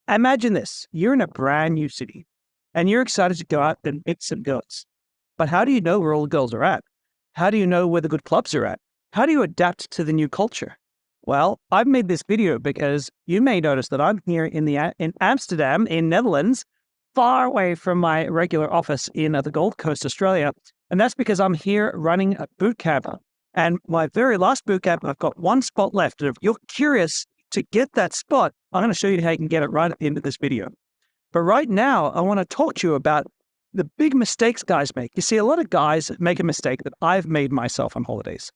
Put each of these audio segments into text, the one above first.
Imagine this. You're in a brand new city and you're excited to go out and meet some girls. But how do you know where all the girls are at? How do you know where the good clubs are at? How do you adapt to the new culture? Well, I've made this video because you may notice that I'm here in Amsterdam, in Netherlands, far away from my regular office in the Gold Coast, Australia. And that's because I'm here running a boot camp. And my very last boot camp, I've got one spot left. And if you're curious to get that spot, I'm going to show you how you can get it right at the end of this video. But right now, I want to talk to you about the big mistakes guys make. You see, a lot of guys make a mistake that I've made myself on holidays.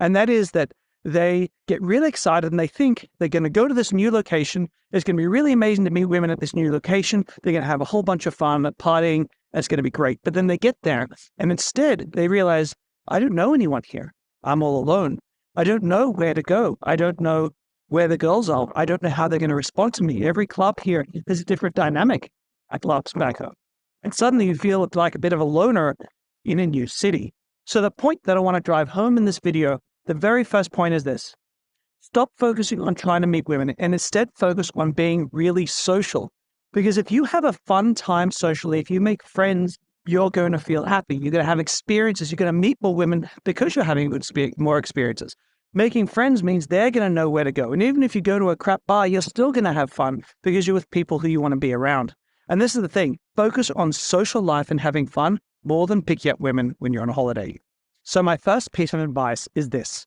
And that is that they get really excited and they think they're going to go to this new location. It's going to be really amazing to meet women at this new location. They're going to have a whole bunch of fun at partying. It's going to be great. But then they get there and instead they realize, I don't know anyone here. I'm all alone. I don't know where to go. I don't know where the girls are. I don't know how they're going to respond to me. Every club here is a different dynamic at clubs back home. And suddenly you feel like a bit of a loner in a new city. So the point that I want to drive home in this video, the very first point is this. Stop focusing on trying to meet women and instead focus on being really social. Because if you have a fun time socially, if you make friends, you're going to feel happy. You're going to have experiences. You're going to meet more women because you're having more experiences. Making friends means they're going to know where to go. And even if you go to a crap bar, you're still going to have fun because you're with people who you want to be around. And this is the thing. Focus on social life and having fun more than picking up women when you're on a holiday. So my first piece of advice is this.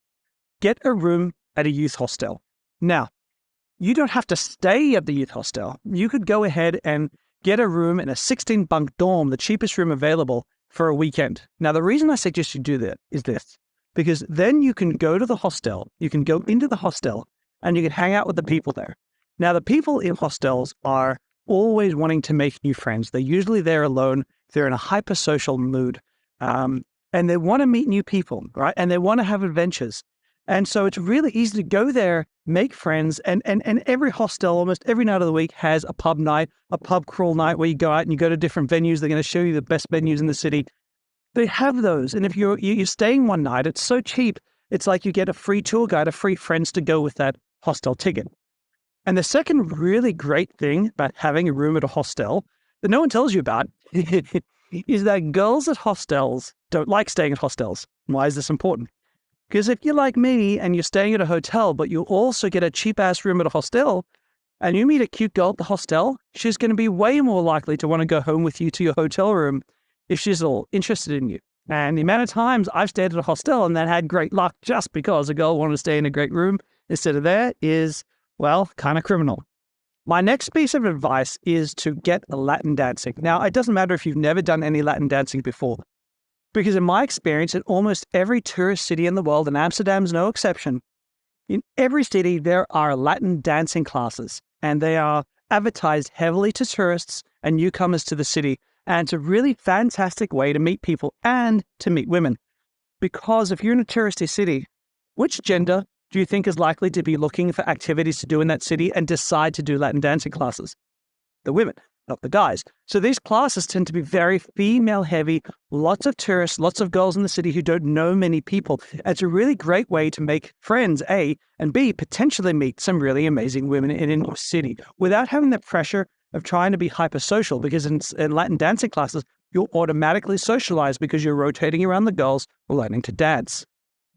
Get a room at a youth hostel. Now, you don't have to stay at the youth hostel. You could go ahead and get a room in a 16-bunk dorm, the cheapest room available, for a weekend. Now, the reason I suggest you do that is this. Because then you can go to the hostel, you can go into the hostel, and you can hang out with the people there. Now, the people in hostels are always wanting to make new friends. They're usually there alone. They're in a hyper-social mood. And they want to meet new people, right? And they want to have adventures. And so it's really easy to go there, make friends, and every hostel, almost every night of the week, has a pub night, a pub crawl night where you go out and you go to different venues. They're going to show you the best venues in the city. They have those. And if you're staying one night, it's so cheap. It's like you get a free tour guide, a free friends to go with that hostel ticket. And the second really great thing about having a room at a hostel that no one tells you about is that girls at hostels don't like staying at hostels. Why is this important? Because if you're like me and you're staying at a hotel, but you also get a cheap-ass room at a hostel, and you meet a cute girl at the hostel, she's going to be way more likely to want to go home with you to your hotel room if she's all interested in you. And the amount of times I've stayed at a hostel and then had great luck just because a girl wanted to stay in a great room instead of there is, well, kind of criminal. My next piece of advice is to get Latin dancing. Now, it doesn't matter if you've never done any Latin dancing before, because in my experience, in almost every tourist city in the world, and Amsterdam's no exception, in every city there are Latin dancing classes, and they are advertised heavily to tourists and newcomers to the city. And it's a really fantastic way to meet people and to meet women. Because if you're in a touristy city, which gender do you think is likely to be looking for activities to do in that city and decide to do Latin dancing classes? The women, not the guys. So these classes tend to be very female heavy, lots of tourists, lots of girls in the city who don't know many people. It's a really great way to make friends, A, and B, potentially meet some really amazing women in a new city without having the pressure of trying to be hypersocial, because in Latin dancing classes, you'll automatically socialize because you're rotating around the girls learning to dance.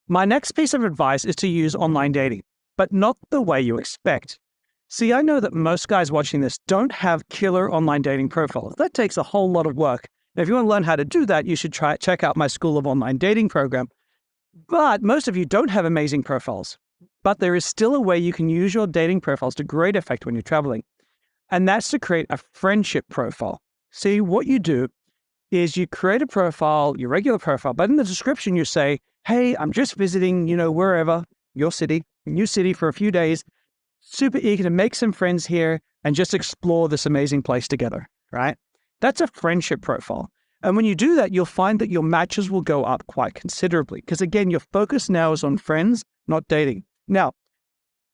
My next piece of advice is to use online dating, but not the way you expect. See, I know that most guys watching this don't have killer online dating profiles. That takes a whole lot of work. Now, if you want to learn how to do that, you should check out my School of Online Dating program. But most of you don't have amazing profiles. But there is still a way you can use your dating profiles to great effect when you're traveling. And that's to create a friendship profile. See, what you do is you create a profile, your regular profile, but in the description you say, hey, I'm just visiting, wherever, your city, new city for a few days, super eager to make some friends here and just explore this amazing place together, right? That's a friendship profile. And when you do that, you'll find that your matches will go up quite considerably because, again, your focus now is on friends, not dating. Now,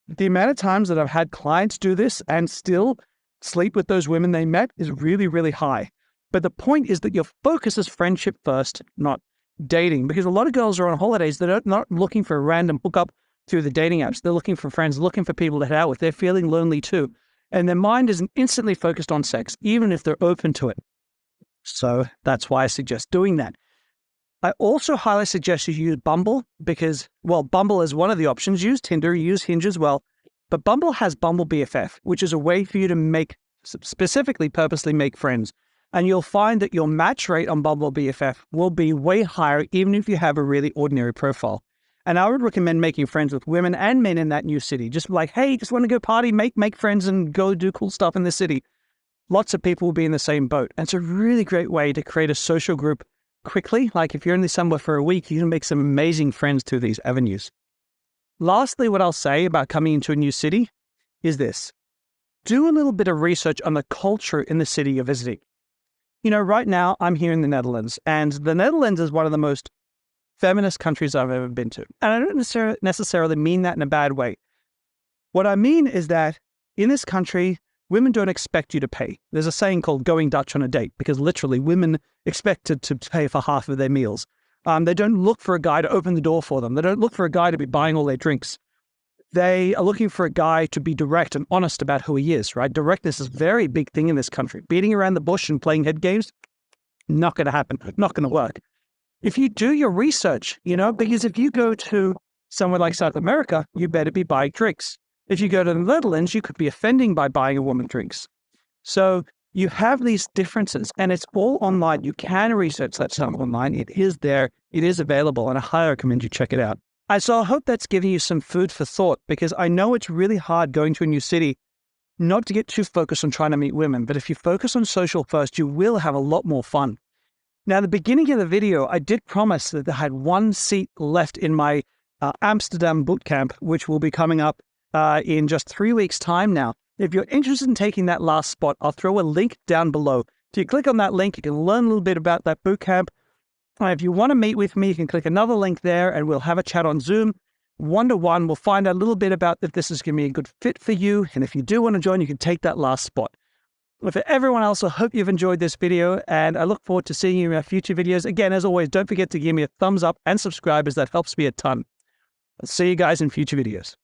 the amount of times that I've had clients do this and still sleep with those women they met is really, really high. But the point is that your focus is friendship first, not dating, because a lot of girls are on holidays. They're not looking for a random hookup through the dating apps. They're looking for friends, looking for people to hang out with. They're feeling lonely too. and their mind isn't instantly focused on sex, even if they're open to it. So that's why I suggest doing that. I also highly suggest you use Bumble because, well, Bumble is one of the options. Use Tinder, use Hinge as well. But Bumble has Bumble BFF, which is a way for you to purposely make friends. And you'll find that your match rate on Bumble BFF will be way higher, even if you have a really ordinary profile. And I would recommend making friends with women and men in that new city. Just like, hey, just want to go party, make friends and go do cool stuff in the city. Lots of people will be in the same boat. And it's a really great way to create a social group quickly. Like if you're only somewhere for a week, you can make some amazing friends through these avenues. Lastly, what I'll say about coming into a new city is this. Do a little bit of research on the culture in the city you're visiting. You know, right now I'm here in the Netherlands, and the Netherlands is one of the most feminist countries I've ever been to. And I don't necessarily mean that in a bad way. What I mean is that in this country, women don't expect you to pay. There's a saying called going Dutch on a date, because literally women expected to pay for half of their meals. They don't look for a guy to open the door for them. They don't look for a guy to be buying all their drinks. They are looking for a guy to be direct and honest about who he is, right? Directness is a very big thing in this country. Beating around the bush and playing head games, not going to happen, not going to work. If you do your research, because if you go to somewhere like South America, you better be buying drinks. If you go to the Netherlands, you could be offending by buying a woman drinks. So you have these differences, and it's all online. You can research that stuff online. It is there. It is available, and I highly recommend you check it out. So I hope that's giving you some food for thought, because I know it's really hard going to a new city not to get too focused on trying to meet women. But if you focus on social first, you will have a lot more fun. Now, at the beginning of the video, I did promise that I had one seat left in my Amsterdam bootcamp, which will be coming up in just 3 weeks' time now. If you're interested in taking that last spot, I'll throw a link down below. If you click on that link, you can learn a little bit about that bootcamp. If you want to meet with me, you can click another link there and we'll have a chat on Zoom. One-to-one, we'll find out a little bit about if this is going to be a good fit for you. And if you do want to join, you can take that last spot. Well, for everyone else, I hope you've enjoyed this video, and I look forward to seeing you in our future videos. Again, as always, don't forget to give me a thumbs up and subscribe, as that helps me a ton. I'll see you guys in future videos.